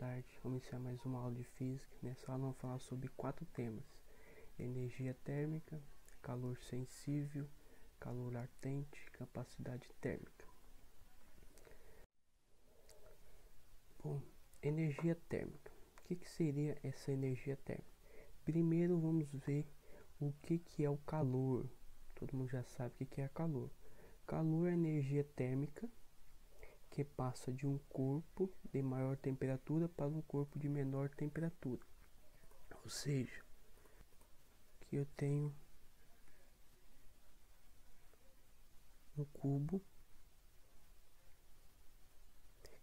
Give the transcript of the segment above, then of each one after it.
tarde. Vamos iniciar mais uma aula de física. Nessa aula vamos falar sobre 4 temas: energia térmica, calor sensível, calor latente, capacidade térmica. Bom, energia térmica. O que seria essa energia térmica? Primeiro vamos ver o que é o calor. Todo mundo já sabe o que é calor. Calor é energia térmica que passa de um corpo de maior temperatura para um corpo de menor temperatura. Ou seja, que eu tenho um cubo.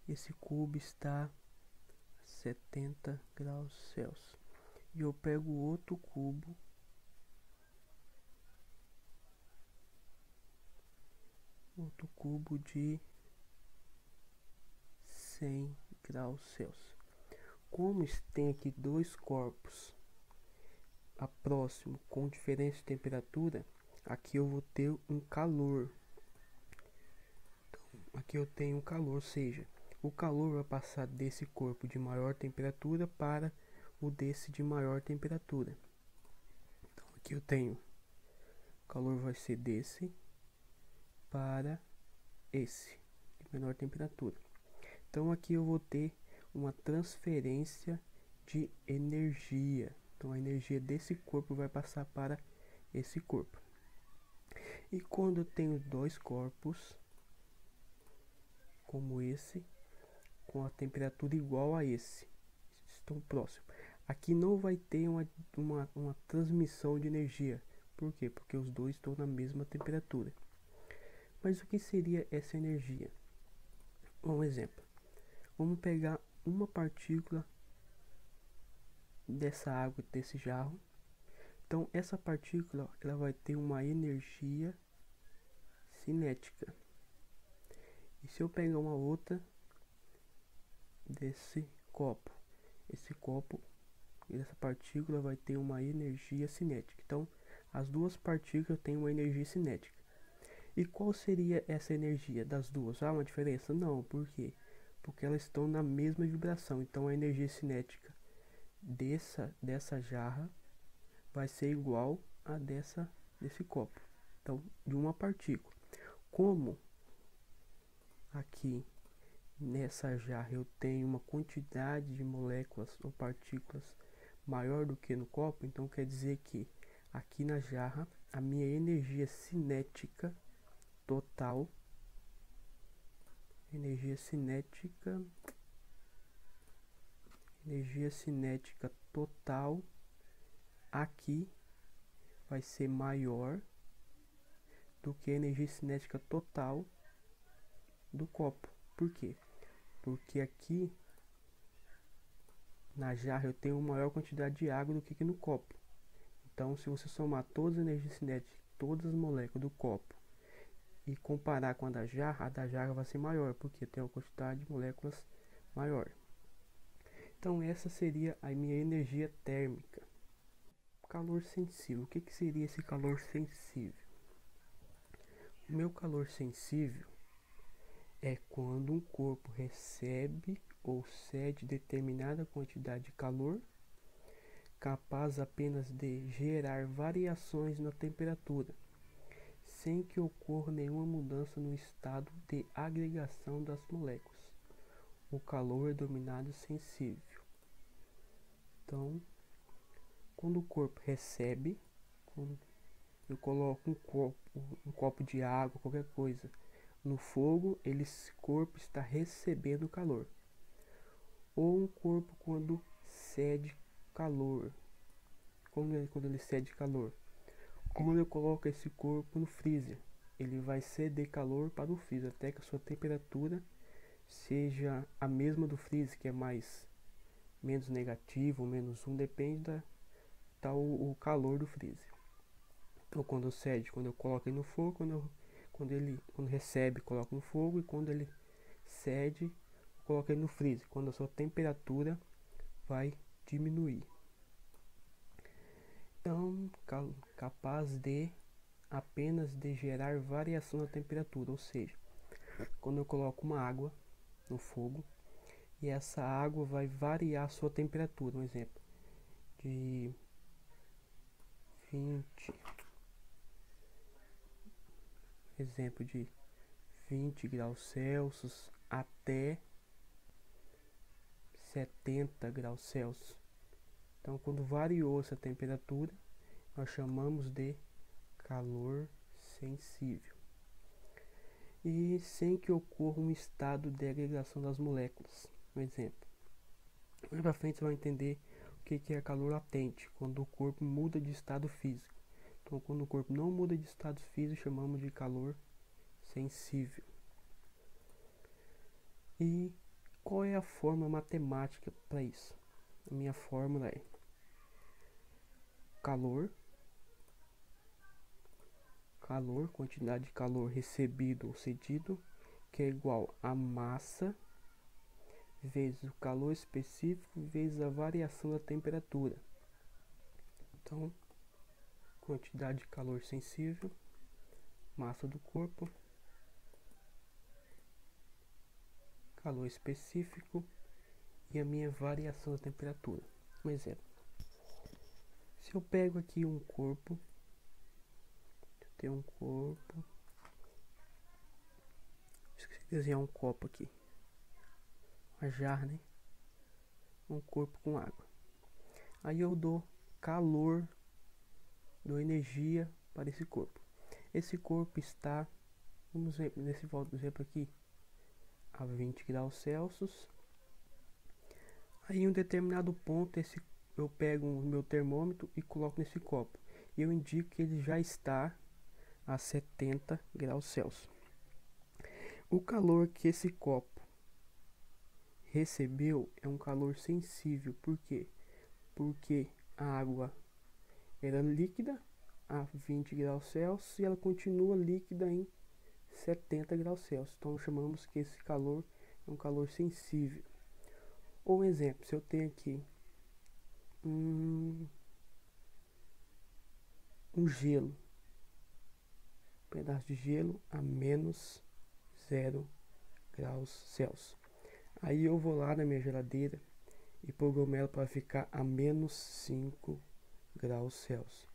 Esse cubo está a 70 graus Celsius. E eu pego outro cubo de 100 graus Celsius. Como tem aqui dois corpos próximos com diferença de temperatura, aqui eu vou ter um calor. Então, aqui eu tenho um calor, ou seja, o calor vai passar desse corpo de maior temperatura para o desse de maior temperatura. Então, aqui eu tenho o calor vai ser desse para esse de menor temperatura. Então aqui eu vou ter uma transferência de energia. Então a energia desse corpo vai passar para esse corpo. E quando eu tenho dois corpos como esse, com a temperatura igual a esse, estão próximos, aqui não vai ter uma transmissão de energia. Por quê? Porque os dois estão na mesma temperatura. Mas o que seria essa energia? Um exemplo. Vamos pegar uma partícula dessa água, desse jarro. Então essa partícula ela vai ter uma energia cinética. E se eu pegar uma outra desse copo, esse copo, essa partícula vai ter uma energia cinética. Então as duas partículas têm uma energia cinética. E qual seria essa energia das duas? Há uma diferença? Não, por quê? Porque elas estão na mesma vibração. Então a energia cinética dessa jarra vai ser igual a desse copo. Então, de uma partícula. Como aqui nessa jarra eu tenho uma quantidade de moléculas ou partículas maior do que no copo, então quer dizer que aqui na jarra a minha energia cinética total, energia cinética total aqui vai ser maior do que a energia cinética total do copo. Por quê? Porque aqui na jarra eu tenho uma maior quantidade de água do que aqui no copo. Então se você somar todas as energias cinéticas, todas as moléculas do copo e comparar com a da jarra vai ser maior, porque tem uma quantidade de moléculas maior. Então essa seria a minha energia térmica. Calor sensível. O que seria esse calor sensível? O meu calor sensível é quando um corpo recebe ou cede determinada quantidade de calor, capaz apenas de gerar variações na temperatura, sem que ocorra nenhuma mudança no estado de agregação das moléculas. O calor é denominado sensível. Então, quando o corpo recebe, quando eu coloco um copo de água, qualquer coisa, no fogo, esse corpo está recebendo calor. Ou um corpo quando cede calor. Quando ele cede calor? Quando eu coloco esse corpo no freezer, ele vai ceder calor para o freezer até que a sua temperatura seja a mesma do freezer, que é menos negativo, -1, depende o calor do freezer. Então quando cede, quando eu coloco ele no fogo, quando recebe, coloco no fogo, e quando ele cede, coloco ele no freezer, quando a sua temperatura vai diminuir. Então, capaz de apenas de gerar variação na temperatura, ou seja, quando eu coloco uma água no fogo e essa água vai variar a sua temperatura. Um exemplo de 20, exemplo de 20 graus Celsius até 70 graus Celsius. Então, quando variou essa temperatura, nós chamamos de calor sensível. E sem que ocorra um estado de agregação das moléculas. Um exemplo. Mais para frente você vai entender o que é calor latente, quando o corpo muda de estado físico. Então, quando o corpo não muda de estado físico, chamamos de calor sensível. E qual é a fórmula matemática para isso? A minha fórmula é quantidade de calor recebido ou cedido, que é igual a massa vezes o calor específico vezes a variação da temperatura. Então, quantidade de calor sensível, massa do corpo, calor específico e a minha variação da temperatura. Um exemplo. Se eu pego aqui um corpo, esqueci de desenhar um copo aqui, uma jarra, né? Um corpo com água. Aí eu dou calor, dou energia para esse corpo. Esse corpo está, vamos ver nesse exemplo aqui, a 20 graus Celsius. Aí em um determinado ponto eu pego o meu termômetro e coloco nesse copo. E eu indico que ele já está a 70 graus Celsius. O calor que esse copo recebeu é um calor sensível. Por quê? Porque a água era líquida a 20 graus Celsius e ela continua líquida em 70 graus Celsius. Então chamamos que esse calor é um calor sensível. Ou um exemplo, se eu tenho aqui um gelo, um pedaço de gelo a menos 0 graus Celsius. Aí eu vou lá na minha geladeira e programo ela para ficar a menos 5 graus Celsius.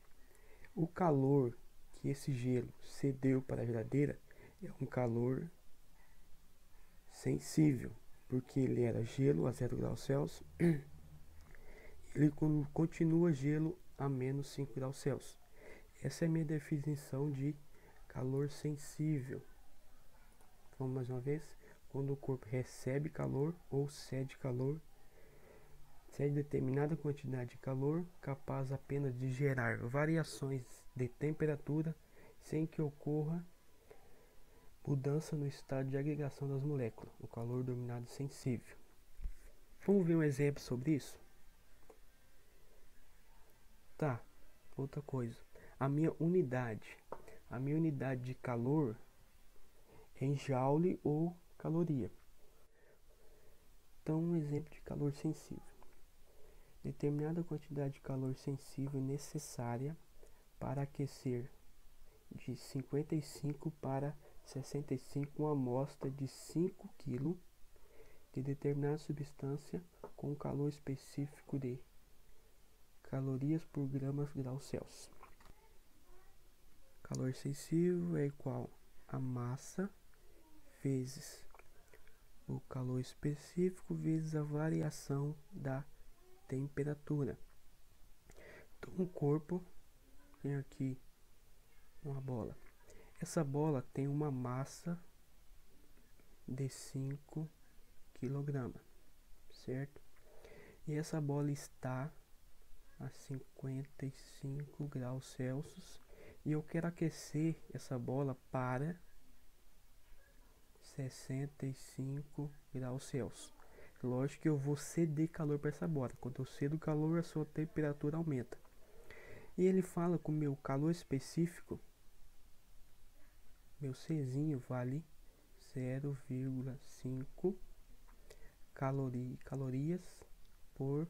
O calor que esse gelo cedeu para a geladeira é um calor sensível, porque ele era gelo a 0 graus Celsius, ele continua gelo a menos 5 graus Celsius. Essa é a minha definição de calor sensível. Vamos mais uma vez. Quando o corpo recebe calor ou cede determinada quantidade de calor, capaz apenas de gerar variações de temperatura sem que ocorra mudança no estado de agregação das moléculas, o calor denominado sensível. Vamos ver um exemplo sobre isso? Tá, outra coisa. A minha unidade de calor é em joule ou caloria. Então, um exemplo de calor sensível. Determinada quantidade de calor sensível necessária para aquecer de 55 para 65 uma amostra de 5 kg de determinada substância com calor específico de calorias por gramas graus Celsius. Calor sensível é igual a massa vezes o calor específico vezes a variação da temperatura. Então, um corpo tem aqui uma bola. Essa bola tem uma massa de 5 kg, certo? E essa bola está a 55 graus Celsius e eu quero aquecer essa bola para 65 graus Celsius. Lógico que eu vou ceder calor para essa bola. Quando eu cedo calor, a sua temperatura aumenta. E ele fala que o meu calor específico, meu Czinho vale 0,5 calorias por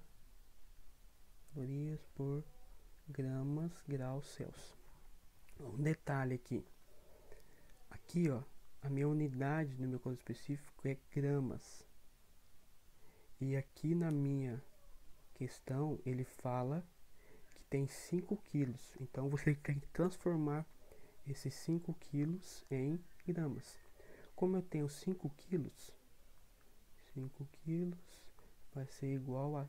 gramas graus Celsius. Um detalhe aqui ó, a minha unidade no meu calor específico é gramas. E aqui na minha questão ele fala que tem 5 quilos. Então você tem que transformar esses 5 quilos em gramas. Como eu tenho 5 quilos, 5 quilos vai ser igual a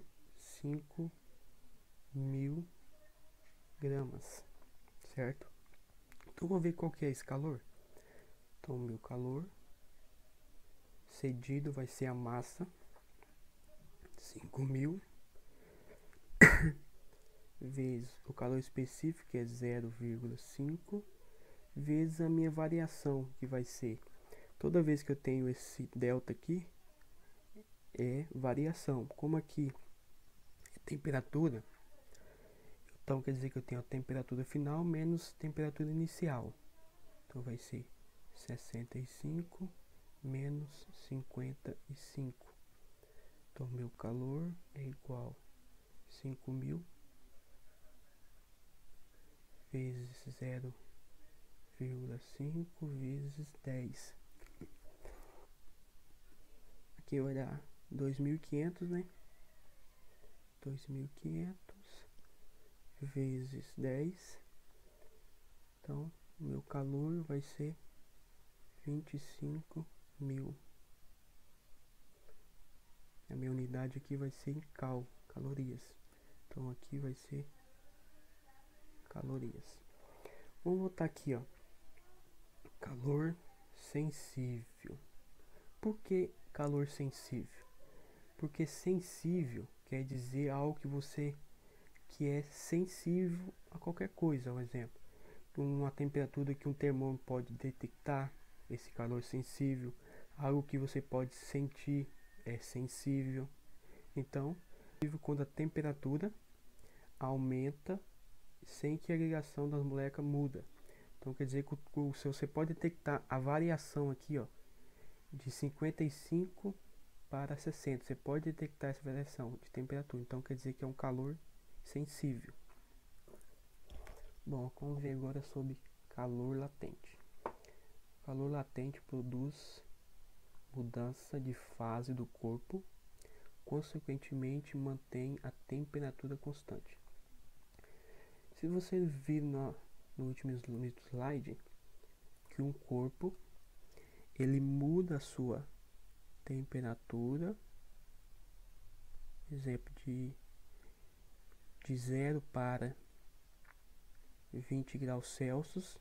5.000 gramas, certo? Então vou ver qual que é esse calor. Então o meu calor cedido vai ser a massa, 5.000 vezes o calor específico, que é 0,5, vezes a minha variação, que vai ser, toda vez que eu tenho esse delta aqui, é variação. Como aqui é temperatura, então quer dizer que eu tenho a temperatura final menos temperatura inicial. Então vai ser 65 menos 55. Então meu calor é igual a 5.000 vezes 0,5 vezes 10. Aqui vai dar 2.500, né? 2.500 vezes 10. Então meu calor vai ser 25.000. A minha unidade aqui vai ser em calorias. Então aqui vai ser calorias. Vamos botar aqui, ó, calor sensível. Por que calor sensível? Porque sensível quer dizer algo que é sensível a qualquer coisa. Um exemplo, uma temperatura que um termômetro pode detectar, esse calor sensível. Algo que você pode sentir é sensível. Então, quando a temperatura aumenta sem que a ligação das moléculas muda. Então quer dizer que você pode detectar a variação aqui, ó, de 55 para 60. Você pode detectar essa variação de temperatura. Então quer dizer que é um calor sensível. Bom, vamos ver agora sobre calor latente. O calor latente produz mudança de fase do corpo, consequentemente mantém a temperatura constante. Se você vir no último slide, que um corpo ele muda a sua temperatura, exemplo, de 0 para 20 graus Celsius,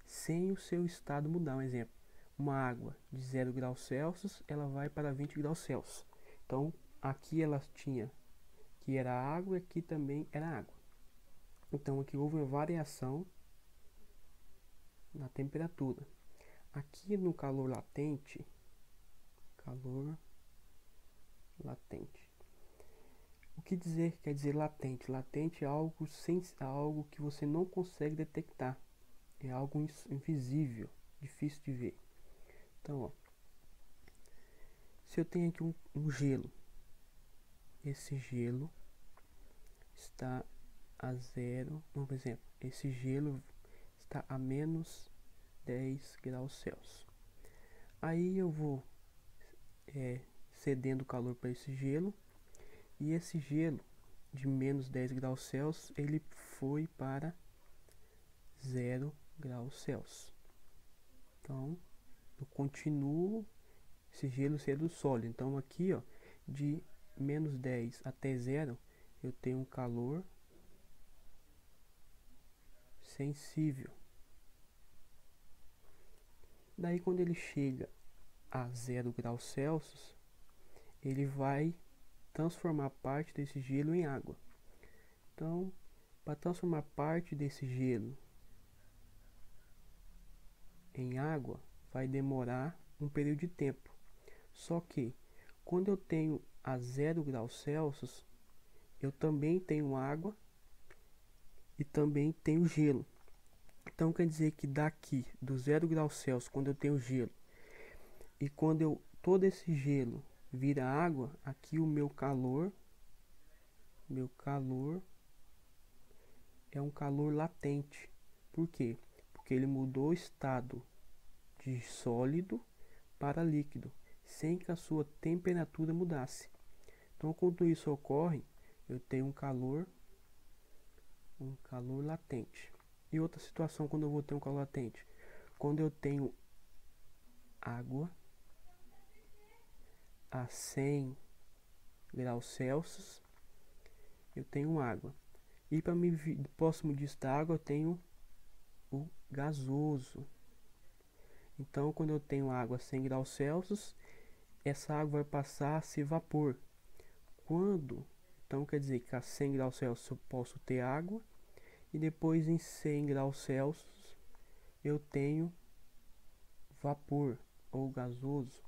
sem o seu estado mudar. Um exemplo, uma água de 0 graus Celsius, ela vai para 20 graus Celsius. Então aqui ela tinha que era água e aqui também era água. Então aqui houve uma variação na temperatura. Aqui no calor latente, o que quer dizer latente? Latente é algo que você não consegue detectar, é algo invisível, difícil de ver. Então, ó, se eu tenho aqui um gelo, esse gelo está a 0, por exemplo, esse gelo está a menos 10 graus Celsius. Aí eu vou cedendo calor para esse gelo, e esse gelo de menos 10 graus Celsius ele foi para 0 graus Celsius. Então eu continuo esse gelo sendo sólido. Então aqui, ó, de menos 10 até 0 eu tenho um calor sensível. Daí quando ele chega a 0 graus Celsius, ele vai transformar parte desse gelo em água. Então, para transformar parte desse gelo em água, vai demorar um período de tempo. Só que, quando eu tenho a 0 graus Celsius, eu também tenho água e também tenho gelo. Então, quer dizer que daqui, do 0 graus Celsius, quando eu tenho gelo, e quando todo esse gelo vira água, aqui o meu calor é um calor latente. Por quê? Porque ele mudou o estado de sólido para líquido, sem que a sua temperatura mudasse. Então, quando isso ocorre, eu tenho um calor latente. E outra situação quando eu vou ter um calor latente, quando eu tenho água a 100 graus Celsius, eu tenho água. E para me próximo disso da água, eu tenho o gasoso. Então, quando eu tenho água a 100 graus Celsius, essa água vai passar a ser vapor. Então quer dizer que a 100 graus Celsius eu posso ter água, e depois em 100 graus Celsius eu tenho vapor ou gasoso.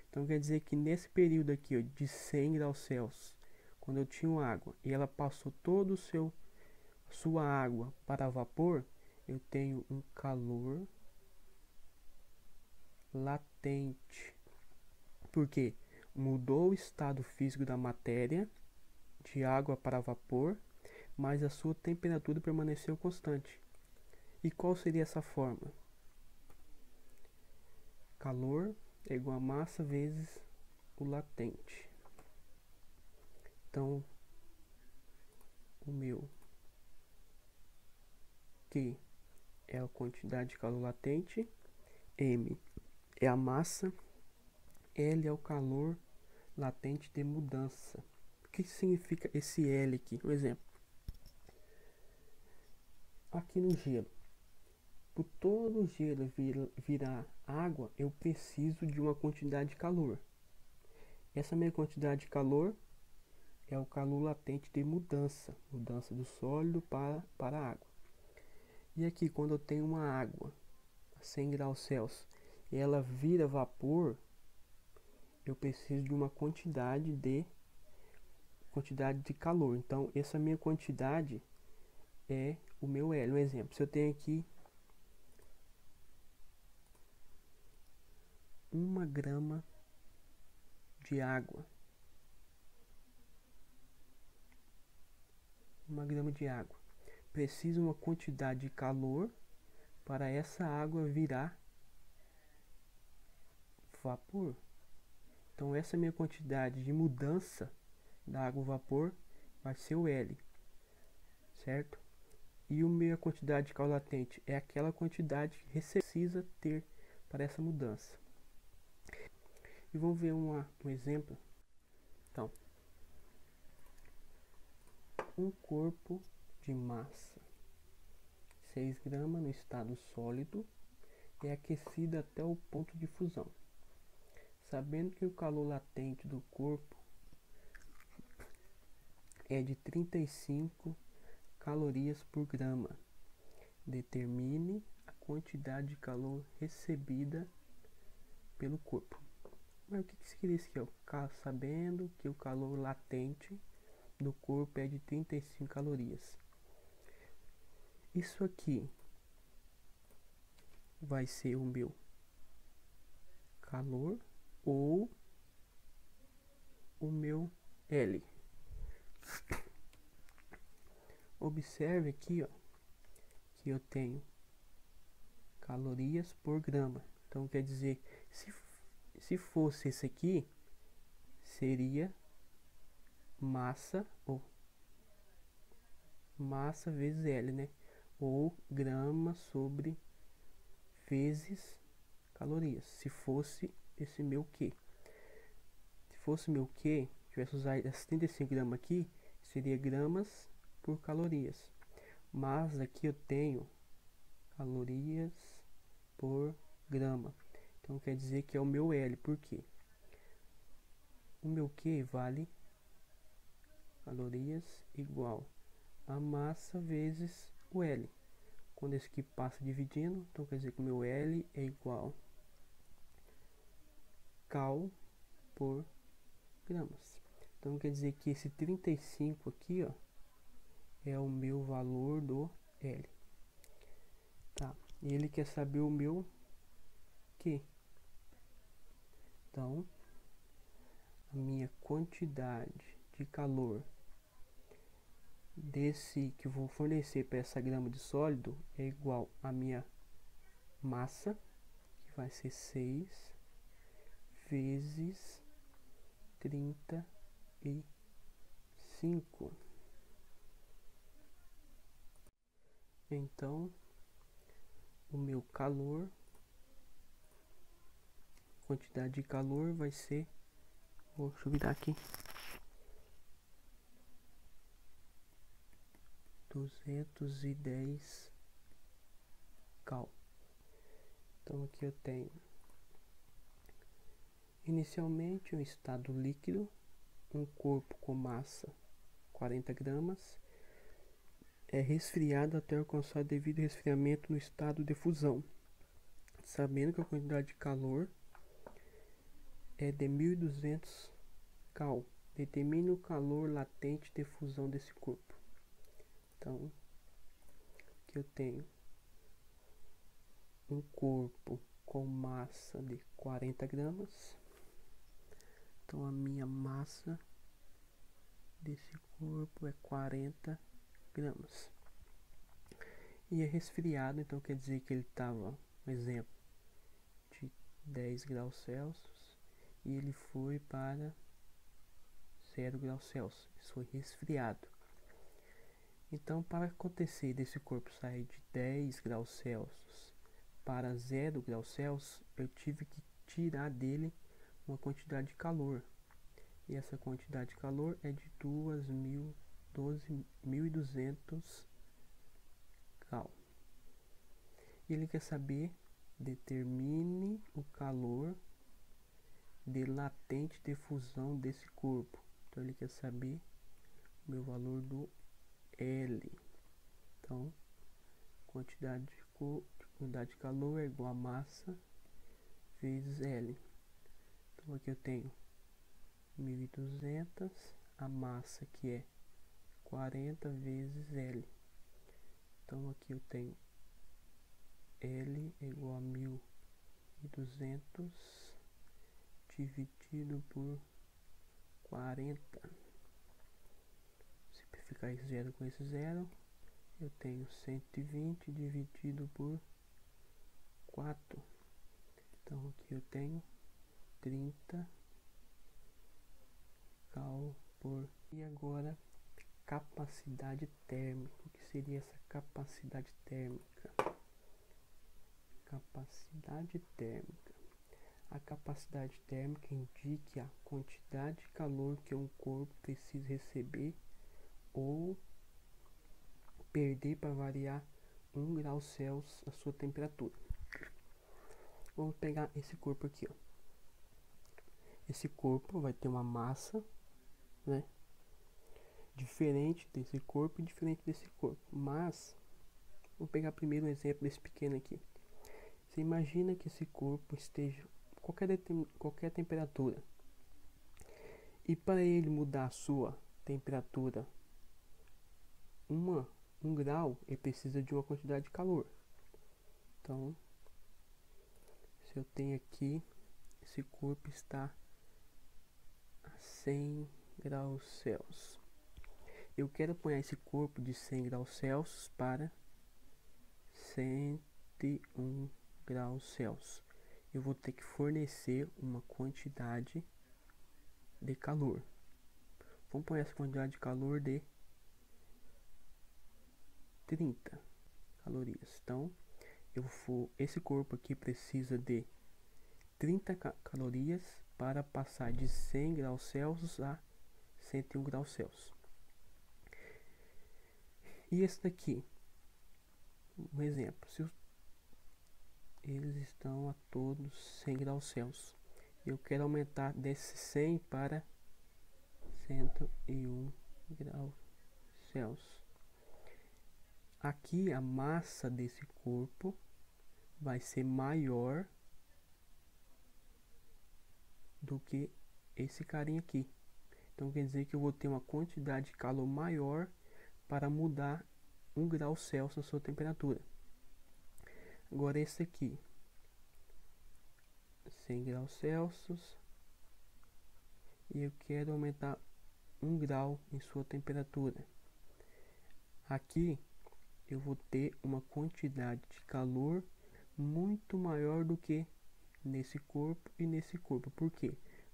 Então quer dizer que nesse período aqui, ó, de 100 graus Celsius, quando eu tinha água e ela passou todo sua água para vapor, eu tenho um calor latente. Porque mudou o estado físico da matéria de água para vapor, mas a sua temperatura permaneceu constante. E qual seria essa forma? Calor é igual a massa vezes o latente. Então, o meu Q é a quantidade de calor latente, M é a massa, L é o calor latente de mudança. O que significa esse L aqui? Um exemplo. Aqui no gelo, por todo o gelo virar água, eu preciso de uma quantidade de calor. Essa minha quantidade de calor é o calor latente de mudança do sólido para a água. E aqui, quando eu tenho uma água a 100 graus Celsius e ela vira vapor, eu preciso de uma quantidade de calor. Então, essa minha quantidade é o meu L. Um exemplo, se eu tenho aqui 1 grama de água, 1 grama de água, preciso uma quantidade de calor para essa água virar vapor. Então essa minha quantidade de mudança da água vapor vai ser o L, certo? E a minha quantidade de calor latente é aquela quantidade que precisa ter para essa mudança. E vamos ver um exemplo. Então, um corpo de massa 6 gramas no estado sólido é aquecido até o ponto de fusão. Sabendo que o calor latente do corpo é de 35 calorias por grama, determine a quantidade de calor recebida pelo corpo. Mas o que significa isso aqui? Sabendo que o calor latente do corpo é de 35 calorias. Isso aqui vai ser o meu calor ou o meu L. Observe aqui, ó, que eu tenho calorias por grama. Então quer dizer, se fosse esse aqui, seria massa ou massa vezes L, né? Ou grama sobre vezes calorias. Se fosse esse meu Q. Se fosse meu Q, tivesse usado essas 35 gramas aqui, seria gramas por calorias. Mas aqui eu tenho calorias por grama. Então quer dizer que é o meu L. Por quê? O meu Q vale calorias igual a massa vezes o L. Quando esse aqui passa dividindo, então quer dizer que o meu L é igual cal por gramas. Então quer dizer que esse 35 aqui, ó, é o meu valor do L. Tá? E ele quer saber o meu Q. Então, a minha quantidade de calor desse que eu vou fornecer para essa grama de sólido é igual a minha massa, que vai ser 6 vezes 35. 5. Então, o meu calor, quantidade de calor vai ser, deixa eu virar aqui, 210 cal. Então aqui eu tenho inicialmente um estado líquido, um corpo com massa 40 gramas, é resfriado até alcançar devido resfriamento no estado de fusão, sabendo que a quantidade de calor é de 1200 cal. Determine o calor latente de fusão desse corpo. Então, aqui eu tenho um corpo com massa de 40 gramas. Então, a minha massa desse corpo é 40 gramas. E é resfriado, então quer dizer que ele estava, um exemplo, de 10 graus Celsius e ele foi para 0 graus Celsius. Isso foi resfriado. Então, para acontecer desse corpo sair de 10 graus Celsius para 0 graus Celsius, eu tive que tirar dele uma quantidade de calor. E essa quantidade de calor é de 12.200 cal. E ele quer saber, determine o calor de latente de fusão desse corpo. Então ele quer saber o meu valor do L. Então, quantidade de calor é igual a massa vezes L. Então aqui eu tenho 1.200, a massa que é 40 vezes L. Então aqui eu tenho L é igual a 1.200 dividido por 40. Simplificar esse zero com esse zero, eu tenho 120 dividido por 4. Então aqui eu tenho 30 cal por. E agora, capacidade térmica. O que seria essa capacidade térmica? Capacidade térmica. A capacidade térmica indica a quantidade de calor que um corpo precisa receber ou perder para variar 1 grau Celsius a sua temperatura. Vamos pegar esse corpo aqui, ó. Esse corpo vai ter uma massa, né, diferente desse corpo e diferente desse corpo. Mas, vamos pegar primeiro um exemplo desse pequeno aqui. Você imagina que esse corpo esteja qualquer temperatura. E para ele mudar a sua temperatura 1 grau, ele precisa de uma quantidade de calor. Então, se eu tenho aqui, esse corpo está a 100 graus Celsius. Eu quero apanhar esse corpo de 100 graus Celsius para 101 graus Celsius. Eu vou ter que fornecer uma quantidade de calor. Vamos pôr essa quantidade de calor de 30 calorias. Então, esse corpo aqui precisa de 30 calorias para passar de 100 graus Celsius a 101 graus Celsius. E esse daqui, um exemplo, se eles estão a todos 100 graus Celsius, eu quero aumentar desse 100 para 101 graus Celsius. Aqui a massa desse corpo vai ser maior do que esse carinha aqui. Então quer dizer que eu vou ter uma quantidade de calor maior para mudar 1 grau Celsius na sua temperatura. Agora esse aqui, 100 graus Celsius, e eu quero aumentar 1 grau em sua temperatura. Aqui eu vou ter uma quantidade de calor muito maior do que nesse corpo e nesse corpo. Por quê?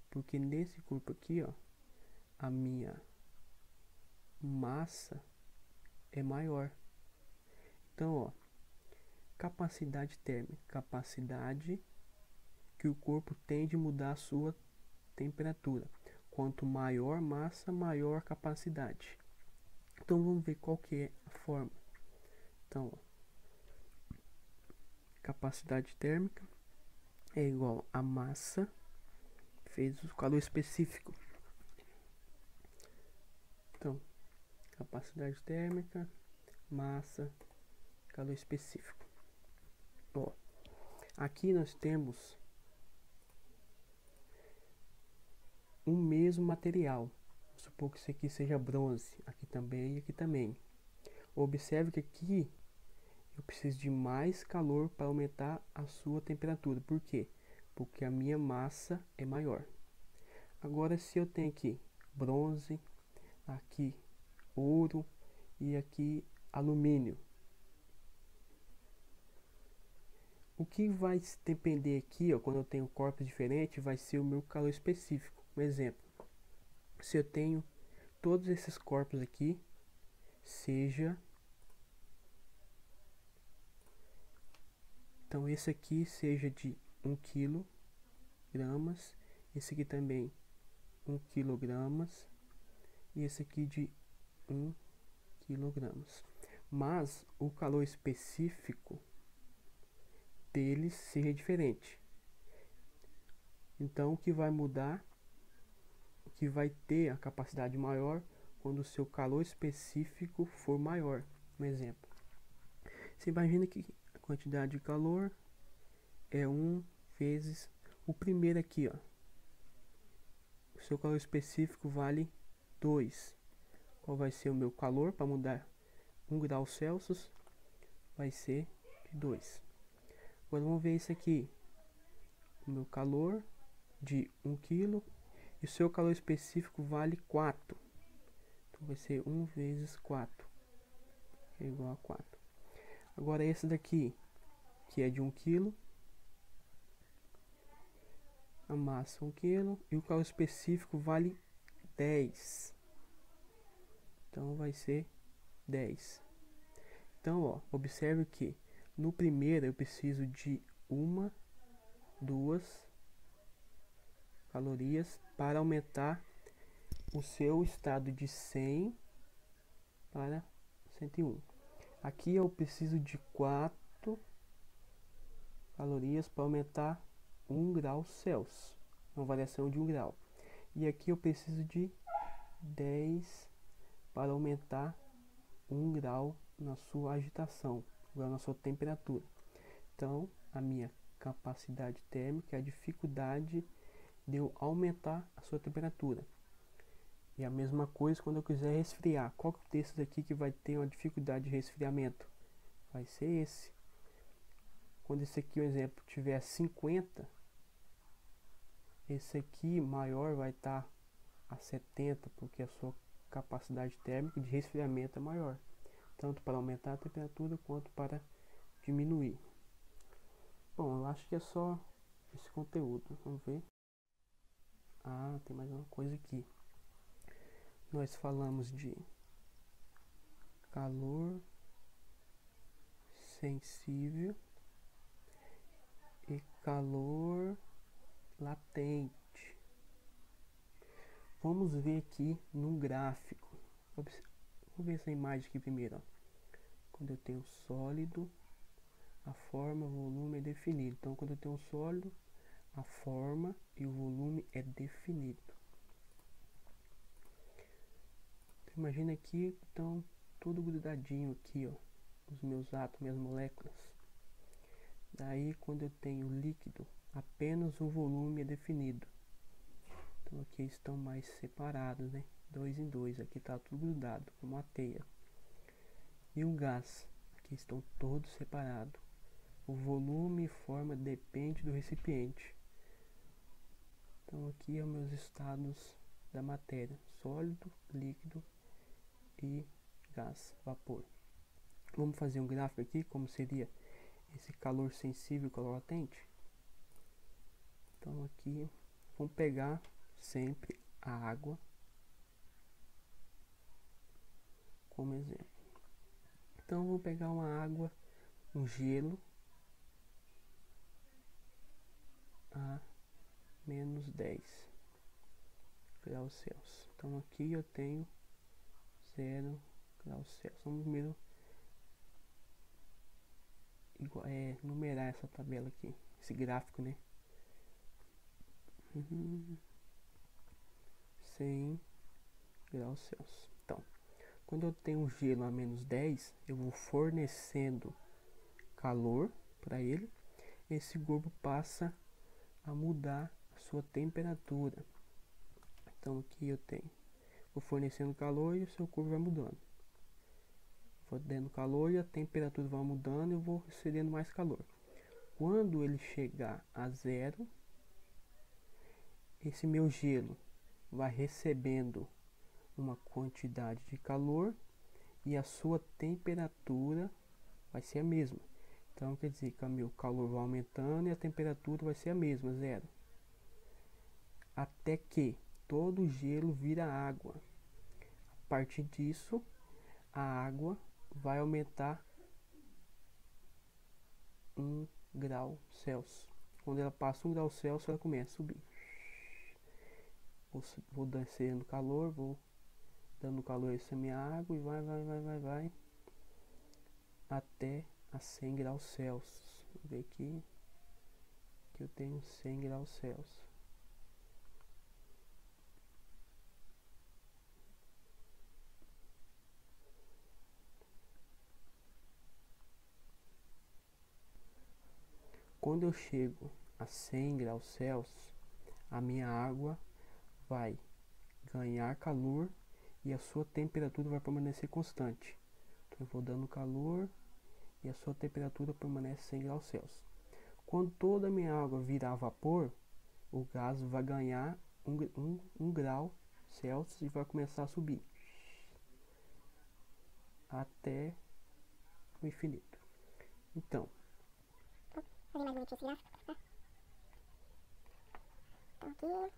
Porque nesse corpo aqui, ó, a minha massa é maior. Então, ó, capacidade térmica, capacidade que o corpo tem de mudar a sua temperatura. Quanto maior massa, maior capacidade. Então vamos ver qual que é a forma. Então, ó, capacidade térmica é igual a massa vezes o calor específico. Então, capacidade térmica, massa, calor específico. Ó, aqui nós temos um mesmo material. Vamos supor que isso aqui seja bronze, aqui também e aqui também. Observe que aqui eu preciso de mais calor para aumentar a sua temperatura. Por quê? Porque a minha massa é maior. Agora, se eu tenho aqui bronze, aqui ouro e aqui alumínio, o que vai depender aqui, ó, quando eu tenho corpos diferentes, vai ser o meu calor específico. Um exemplo, se eu tenho todos esses corpos aqui, então esse aqui seja de 1 kg, esse aqui também 1 kg e esse aqui de 1 kg. Mas o calor específico deles seja diferente. Então o que vai mudar, o que vai ter a capacidade maior quando o seu calor específico for maior. Um exemplo, você imagina que a quantidade de calor é 1 vezes o primeiro aqui, ó. O seu calor específico vale 2. Qual vai ser o meu calor para mudar 1 grau Celsius? Vai ser de 2. Agora vamos ver isso aqui. O meu calor de 1 kg e o seu calor específico vale 4. Então vai ser 1 vezes 4, que é igual a 4. Agora esse daqui, que é de 1 kg, a massa 1 kg e o calor específico vale 10. Então vai ser 10. Então, ó, observe que no primeiro eu preciso de 1, 2 calorias para aumentar o seu estado de 100 para 101. Aqui eu preciso de 4 calorias para aumentar 1 grau Celsius, uma variação de 1 grau. E aqui eu preciso de 10 para aumentar 1 grau na sua agitação, na sua temperatura. Então, a minha capacidade térmica é a dificuldade de eu aumentar a sua temperatura. E a mesma coisa quando eu quiser resfriar. Qual desses aqui que vai ter uma dificuldade de resfriamento? Vai ser esse. Quando esse aqui, um exemplo, tiver 50, esse aqui maior vai estar a 70, porque a sua capacidade térmica de resfriamento é maior, tanto para aumentar a temperatura quanto para diminuir. Bom, eu acho que é só esse conteúdo. Vamos ver. Ah, tem mais uma coisa aqui. Nós falamos de calor sensível e calor latente. Vamos ver aqui no gráfico. Vamos ver essa imagem aqui primeiro, ó. Quando eu tenho sólido, a forma, o volume é definido. Então, quando eu tenho um sólido, a forma e o volume é definido. Então, imagina aqui, então, tudo grudadinho aqui, ó, os meus átomos, minhas moléculas. Daí, quando eu tenho líquido, apenas o volume é definido. Então, aqui estão mais separados, né? 2 em 2, aqui está tudo grudado, como uma teia. E o gás, aqui estão todos separados. O volume e forma depende do recipiente. Então aqui é os meus estados da matéria: sólido, líquido e gás, vapor. Vamos fazer um gráfico aqui, como seria esse calor sensível e calor latente. Então aqui vamos pegar sempre a água. como exemplo. Então vou pegar uma água, um gelo a -10 graus Celsius. Então aqui eu tenho 0 graus Celsius. Vamos primeiro numerar essa tabela aqui, esse gráfico, né? 100 graus Celsius. Então, quando eu tenho um gelo a -10, eu vou fornecendo calor para ele. Esse globo passa a mudar a sua temperatura. Então aqui eu tenho, vou fornecendo calor e o seu corpo vai mudando. Vou dando calor e a temperatura vai mudando e eu vou recebendo mais calor. Quando ele chegar a 0, esse meu gelo vai recebendo uma quantidade de calor e a sua temperatura vai ser a mesma. Então quer dizer que o meu calor vai aumentando e a temperatura vai ser a mesma, 0. Até que todo o gelo vira água. A partir disso, a água vai aumentar 1 grau Celsius. Quando ela passa 1 grau Celsius, ela começa a subir. Vou descendo calor, vou dando calor a essa minha água e vai até a 100 graus Celsius. Vou ver aqui que eu tenho 100 graus Celsius. Quando eu chego a 100 graus Celsius, a minha água vai ganhar calor e a sua temperatura vai permanecer constante. Então eu vou dando calor e a sua temperatura permanece 100 graus Celsius. Quando toda a minha água virar vapor, o gás vai ganhar 1 grau Celsius e vai começar a subir até o infinito. Então, fazer mais bonitinho esse gráfico, tá? Então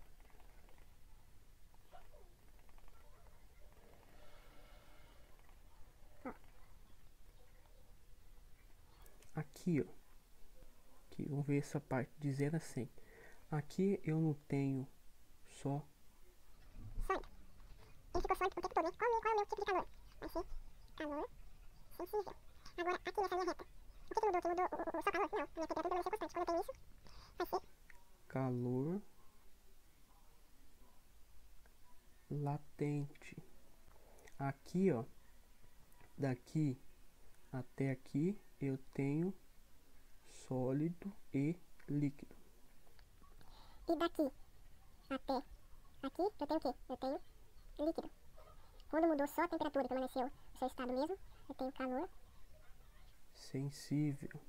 aqui, ó, aqui, vamos ver essa parte de 0 a 100. Aqui eu não tenho só sólido. Ele ficou sólido o tempo todo, né? Qual é o meu tipo de calor? Vai ser calor sensível. Agora, aqui nessa linha reta, o que mudou? Que mudou só calor? Não, minha temperatura vai ser constante. Quando eu tenho isso, vai ser calor latente. Aqui, ó, daqui até aqui eu tenho sólido e líquido. E daqui até aqui eu tenho o quê? Eu tenho líquido. Quando mudou só a temperatura e permaneceu o seu estado mesmo, eu tenho calor sensível.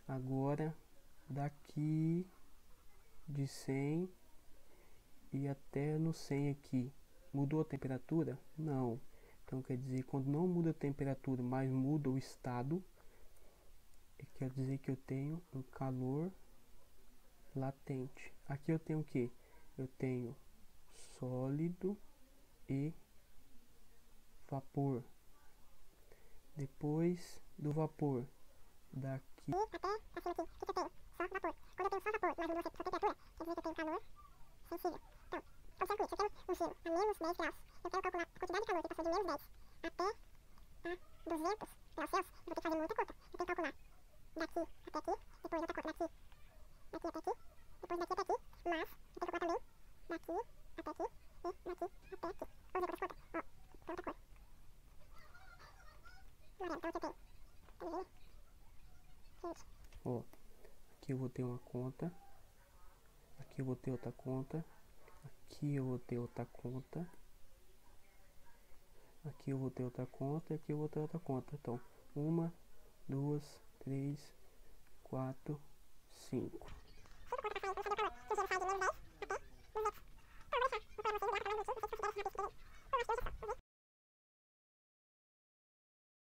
Agora daqui de 100 e até no 100 aqui, mudou a temperatura? Não. Então quer dizer, quando não muda a temperatura, mas muda o estado, quer dizer que eu tenho um calor latente. Aqui eu tenho o que? Eu tenho sólido e vapor. Depois do vapor, daqui até acima aqui. O que eu tenho? Só vapor. Quando eu tenho só vapor, mas mudou só a temperatura, quer dizer que eu tenho calor sensível. Então, observe isso. Eu tenho um gelo a -10 graus. Eu quero calcular a quantidade de calor que passou de -10 até a 200 graus Celsius. Eu vou ter que fazer muita conta. Eu tenho que calcular daqui até aqui, depois outra conta daqui até aqui, depois daqui até aqui, mas eu tenho que calcular também daqui até aqui e daqui até aqui. Vamos ver quantas contas. Ó, tem outra cor. Agora, então aqui eu tenho. Gente. ó, aqui eu vou ter uma conta, aqui eu vou ter outra conta, aqui eu vou ter outra conta, aqui eu vou ter outra conta, aqui eu vou ter outra conta. Então, 1, 2, 3, 4, 5.